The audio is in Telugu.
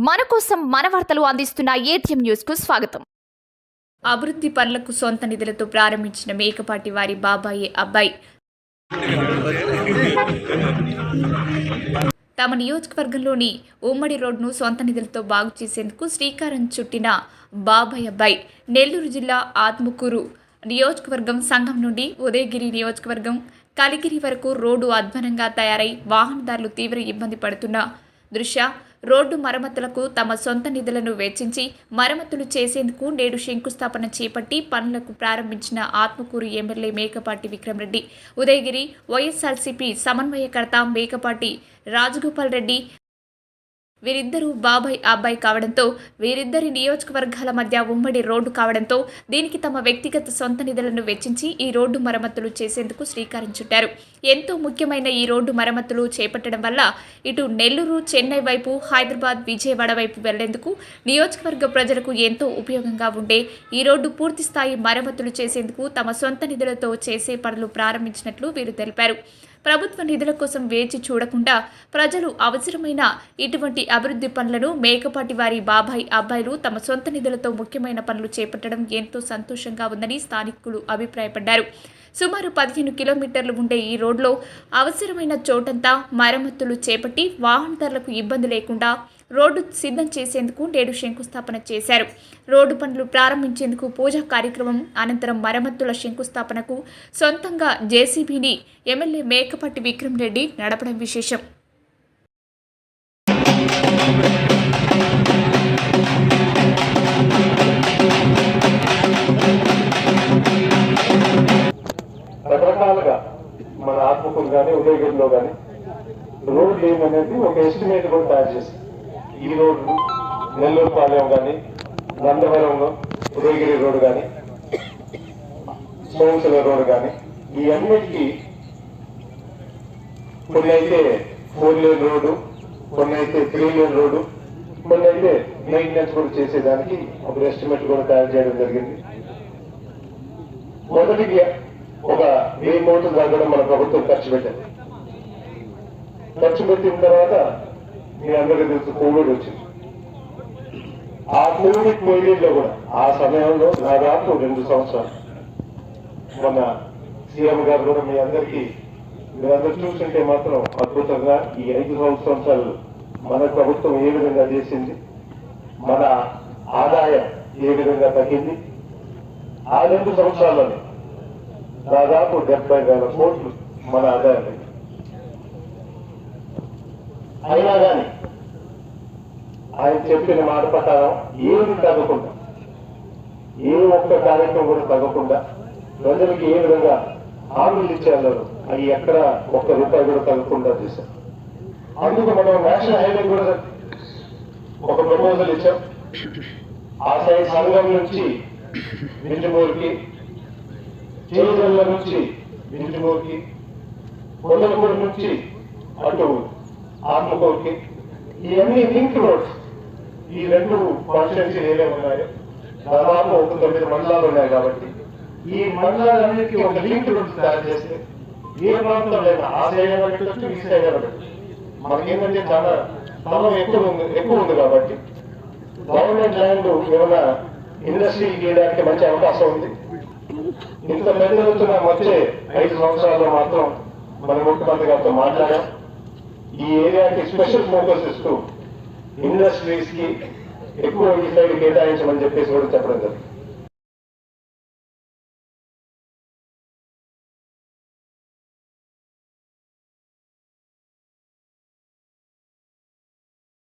మన కోసం మన వార్తలు అందిస్తున్న ఏటీఎం న్యూస్ కు స్వాగతం. అభివృద్ధి పనులకు సొంత నిధులతో ప్రారంభించిన మేకపాటి వారి బాబాయి అబ్బాయి తమ నియోజకవర్గంలోని ఉమ్మడి రోడ్ను సొంత నిధులతో బాగు చేసేందుకు శ్రీకారం చుట్టిన బాబాయ్ అబ్బాయి నెల్లూరు జిల్లా ఆత్మకూరు నియోజకవర్గం సంఘం నుండి ఉదయగిరి నియోజకవర్గం కలిగిరి వరకు రోడ్డు అధ్వానంగా తయారై వాహనదారులు తీవ్ర ఇబ్బంది పడుతున్న దృశ్య రోడ్డు మరమ్మతులకు తమ సొంత నిధులను వెచ్చించి మరమ్మతులు చేసేందుకు నేడు శంకుస్థాపన చేపట్టి పనులకు ప్రారంభించిన ఆత్మకూరు ఎమ్మెల్యే మేకపాటి విక్రమ్ రెడ్డి, ఉదయగిరి వైఎస్ఆర్సీపీ సమన్వయకర్త మేకపాటి రాజగోపాల్ రెడ్డి వీరిద్దరూ బాబాయ్ అబ్బాయి కావడంతో వీరిద్దరి నియోజకవర్గాల మధ్య ఉమ్మడి రోడ్డు కావడంతో దీనికి తమ వ్యక్తిగత సొంత నిధులను వెచ్చించి ఈ రోడ్డు మరమ్మతులు చేసేందుకు శ్రీకారం చుట్టారు. ఎంతో ముఖ్యమైన ఈ రోడ్డు మరమ్మతులు చేపట్టడం వల్ల ఇటు నెల్లూరు, చెన్నై వైపు, హైదరాబాద్, విజయవాడ వైపు వెళ్లేందుకు నియోజకవర్గ ప్రజలకు ఎంతో ఉపయోగంగా ఉండే ఈ రోడ్డు పూర్తి స్థాయి మరమ్మతులు చేసేందుకు తమ సొంత నిధులతో చేసే పనులు ప్రారంభించినట్లు వీరు తెలిపారు. ప్రభుత్వ నిధుల కోసం వేచి చూడకుండా ప్రజలు అవసరమైన ఇటువంటి అభివృద్ధి పనులను మేకపాటి వారి బాబాయ్ అబ్బాయిలు తమ సొంత నిధులతో ముఖ్యమైన పనులు చేపట్టడం ఎంతో సంతోషంగా ఉందని స్థానికులు అభిప్రాయపడ్డారు. సుమారు 15 కిలోమీటర్లు ఉండే ఈ రోడ్లో అవసరమైన చోటంతా మరమ్మతులు చేపట్టి వాహనదారులకు ఇబ్బంది లేకుండా రోడ్డు సిద్ధం చేసేందుకు నేడు శంకుస్థాపన చేశారు. రోడ్డు పనులు ప్రారంభించేందుకు పూజా కార్యక్రమం అనంతరం మరమ్మతుల శంకుస్థాపనకు సొంతంగా జేసీబీని ఎమ్మెల్యే మేకపాటి విక్రమ్ రెడ్డి నడపడం విశేషం. రకరకాలుగా మన ఆత్మకూరు కానీ ఉదయగిరిలో కానీ రోడ్లు ఏమనేది ఒక ఎస్టిమేట్ కూడా తయారు చేసింది. ఈ రోడ్లు నెల్లూరు పాలెం కానీ, నందవరంలో ఉదయగిరి రోడ్డు కానీ, సోమశిల రోడ్డు కానీ, ఈ అన్నిటికీ కొన్ని అయితే 4 లేన్ రోడ్డు, కొన్ని అయితే 3 లేన్ రోడ్డు, కొన్ని అయితే మెయింటెనెన్స్ కూడా చేసేదానికి ఒక ఎస్టిమేట్ కూడా తయారు చేయడం జరిగింది. మొదటికి ఒక 1000 కోట్లు దాకా మన ప్రభుత్వం ఖర్చు పెట్టింది. ఖర్చు పెట్టిన తర్వాత మీ అందరికీ తెలుసు కోవిడ్ వచ్చింది. ఆ కోవిడ్ పీరియడ్లో కూడా ఆ సమయంలో దాదాపు 2 సంవత్సరాలు మన సీఎం గారు కూడా మీరందరూ చూస్తుంటే మాత్రం అద్భుతంగా ఈ 5 సంవత్సరాలు మన ప్రభుత్వం ఏ విధంగా చేసింది, మన ఆదాయం ఏ విధంగా తగ్గింది. ఆ 2 సంవత్సరాల్లోనే దాదాపు 70,000 కోట్లు మన ఆదాయం. అయినా కానీ ఆయన చెప్పిన మాట ప్రకారం ఏది తగ్గకుండా, ఏ ఒక్క కార్యక్రమం కూడా తగ్గకుండా ప్రజలకు ఏ విధంగా హామీలు ఇచ్చారు అవి ఎక్కడ ఒక్క రూపాయి కూడా తగ్గకుండా చేశారు. అందుకు మనం నేషనల్ హైవే కూడా ఒక ప్రపోజల్ ఇచ్చాం. ఆ సైడ్ సంఘం నుంచి వింజమూరుకి, చేజల్ల నుంచి వింజమూరుకి, కొండలపూడి నుంచి అటు ఆత్మకూరుకి, ఇవన్నీ లింక్ రోడ్స్. ఈ 2 కాన్స్టిట్యున్సీలు ఏవే ఉన్నాయో దాదాపు 9 మండలాలు ఉన్నాయి కాబట్టి ఈ మండలాలన్నిటికీ ఒక లింక్ రోడ్స్ తయారు చేస్తే ఏ ప్రాంతం లేదా ఆ సైడ్ పెట్టచ్చు, ఈ సైడ్ పెట్టచ్చు. మనకేంటంటే చాలా స్థలం ఎక్కువ ఉంది కాబట్టి గవర్నమెంట్ ల్యాండ్ ఏమైనా ఇండస్ట్రీ గీయడానికి మంచి అవకాశం ఉంది. ఇంత పెద్ద ఎత్తున వచ్చే 5 సంవత్సరాల్లో మాత్రం మన ముఖ్యమంత్రి గారితో మాట్లాడాం. ఈ ఏరియాకి స్పెషల్ ఫోకస్ ఇస్తూ ఇండస్ట్రీస్ కి ఎక్కువ ఈ సైడ్ కేటాయించమని చెప్పేసి కూడా చెప్పడం జరిగింది.